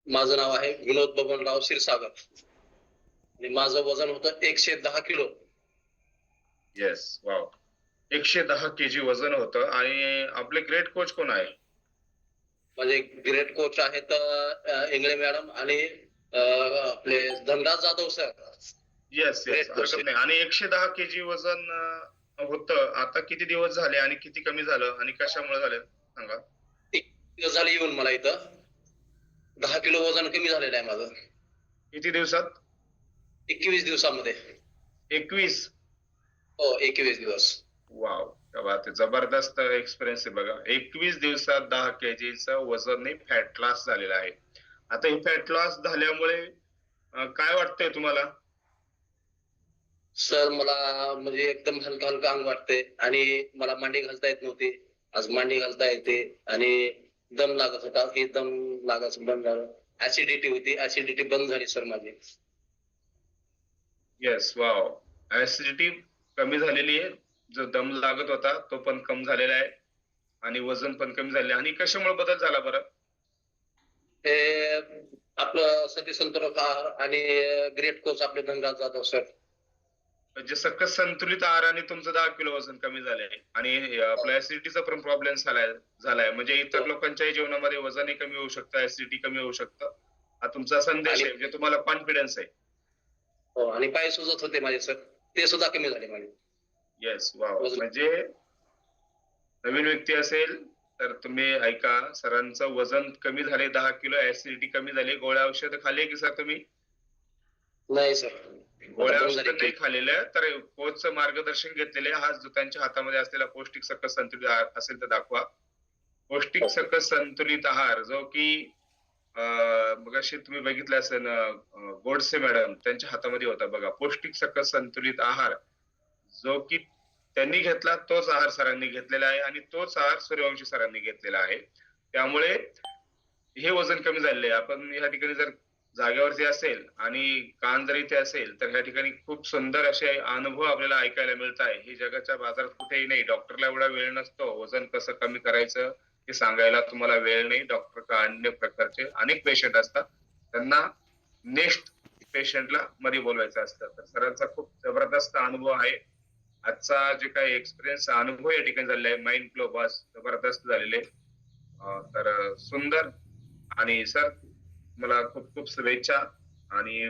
माझं नाव आहे विनोद बबनराव क्षीरसागर आणि माझं वजन होतं 110 किलो. Yes, wow. 110 केजी वजन होतं. आणि आपले ग्रेट कोच कोण आहे? माझे ग्रेट कोच आहेत इंगळे मॅडम आणि आपले Dhanraj Jadhav sir. Yes yes, great coach हरकत नाही. आणि 110 केजी वजन होतं. आता किती दिवस झाले आणि किती कमी झालं आणि कशामुळे झालं सांगा? दिवस झाले येऊन मला इथं 10 किलो वजन कमी झालेलं आहे माझं किती दिवसात? 21 दिवसामध्ये. 21? हो 21 दिवस. वाव, क्या बात आहे. जबरदस्त एक्सपिरियन्स आहे बघा. 21 दिवसात 10 केजीचं वजन फॅट लॉस झालेलं आहे. आता हे फॅट लॉस झाल्यामुळे काय वाटतंय तुम्हाला? सर मला म्हणजे एकदम हलका हलका अंग वाटते आणि मला मांडी घालता येत नव्हती. आज मांडी घालता येते आणि दम लागत होता. हे दम लागायचं बंद झालं. ऍसिडिटी होती, ऍसिडिटी बंद झाली सर माझी. Yes, wow. ऍसिडिटी कमी झालेली आहे. जो दम लागत होता तो पण कमी झालेला आहे आणि वजन पण कमी झाले. आणि कशामुळे बदल झाला बरं? हे आपलं सतीश संतोष आहार आणि ग्रेट कोच आपले धनराज जाधव सर. म्हणजे सकस संतुलित आहाराने तुमचं 10 किलो वजन कमी झालंय आणि आपला ऍसिडिटीचा पण प्रॉब्लेम झालाय. म्हणजे इतर हो. लोकांच्याही जीवनामध्ये वजनही कमी होऊ शकतं, ऍसिडिटी कमी होऊ शकतं. हा तुमचा संदेश आणि आहे, म्हणजे तुम्हाला कॉन्फिडन्स आहे. हो आणि पाय सुजत होते माझे सर, ते सुद्धा कमी झाले माझे. Yes, wow. वजन म्हणजे नवीन व्यक्ती असेल तर तुम्ही ऐका, सरांचं वजन कमी झाले 10 किलो, ऍसिडिटी कमी झाली. गोळ्या औषध खाल्ले की सर तुम्ही? नाही सर, आता गोळ्या बंद औषध झाली. नाही खाल्लेलं, तर कोचचं मार्गदर्शन घेतलेले. हा जो त्यांच्या हातामध्ये असलेला पौष्टिक सकस संतुलित आहार असेल तर दाखवा. पौष्टिक सकस संतुलित आहार जो की मगाशी तुम्ही बघितलं असेल, गोडसे मॅडम त्यांच्या हातामध्ये होता बघा, पौष्टिक सकस संतुलित आहार. जो की त्यांनी घेतला तोच आहार सरांनी घेतलेला आहे आणि तोच आहार सूर्यवंशी सरांनी घेतलेला आहे. त्यामुळे हे वजन कमी झालेले आहे. आपण या ठिकाणी जर जागेवरती असेल आणि कान जर इथे असेल तर या ठिकाणी खूप सुंदर असे अनुभव आपल्याला ऐकायला मिळत आहे. हे जगाच्या बाजारात कुठेही नाही. डॉक्टरला एवढा वेळ नसतो वजन कसं कमी करायचं हे सांगायला, तुम्हाला वेळ नाही. डॉक्टर का अन्य प्रकारचे अनेक पेशंट असतात, त्यांना नेक्स्ट पेशंटला मध्ये बोलवायचं असतं. तर सरांचा खूप जबरदस्त अनुभव आहे. आजचा जे काही एक्सपिरियन्स अनुभव या ठिकाणी झालेला आहे, माइंड फ्लो बस जबरदस्त झालेले. तर सुंदर. आणि सर मला खूप खूप शुभेच्छा. आणि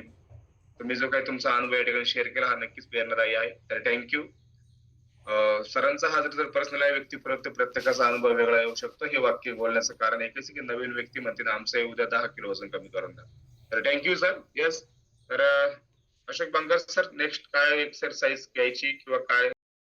तुम्ही जो काही तुमचा अनुभव या ठिकाणी शेअर केला हा नक्कीच प्रेरणादायी आहे, तर थँक्यू. सरांचा हा जर पर्सनल आहे व्यक्ती, परत प्रत्येकाचा अनुभव वेगळा येऊ शकतो. हे वाक्य बोलण्याचं कारण एकच की नवीन व्यक्ती म्हणते ना आमचं उद्या 10 किलो वजन कमी करून द्या. तर थँक्यू सर. येस. तर अशोक बांगर सर, नेक्स्ट काय एक्सरसाइज घ्यायची किंवा काय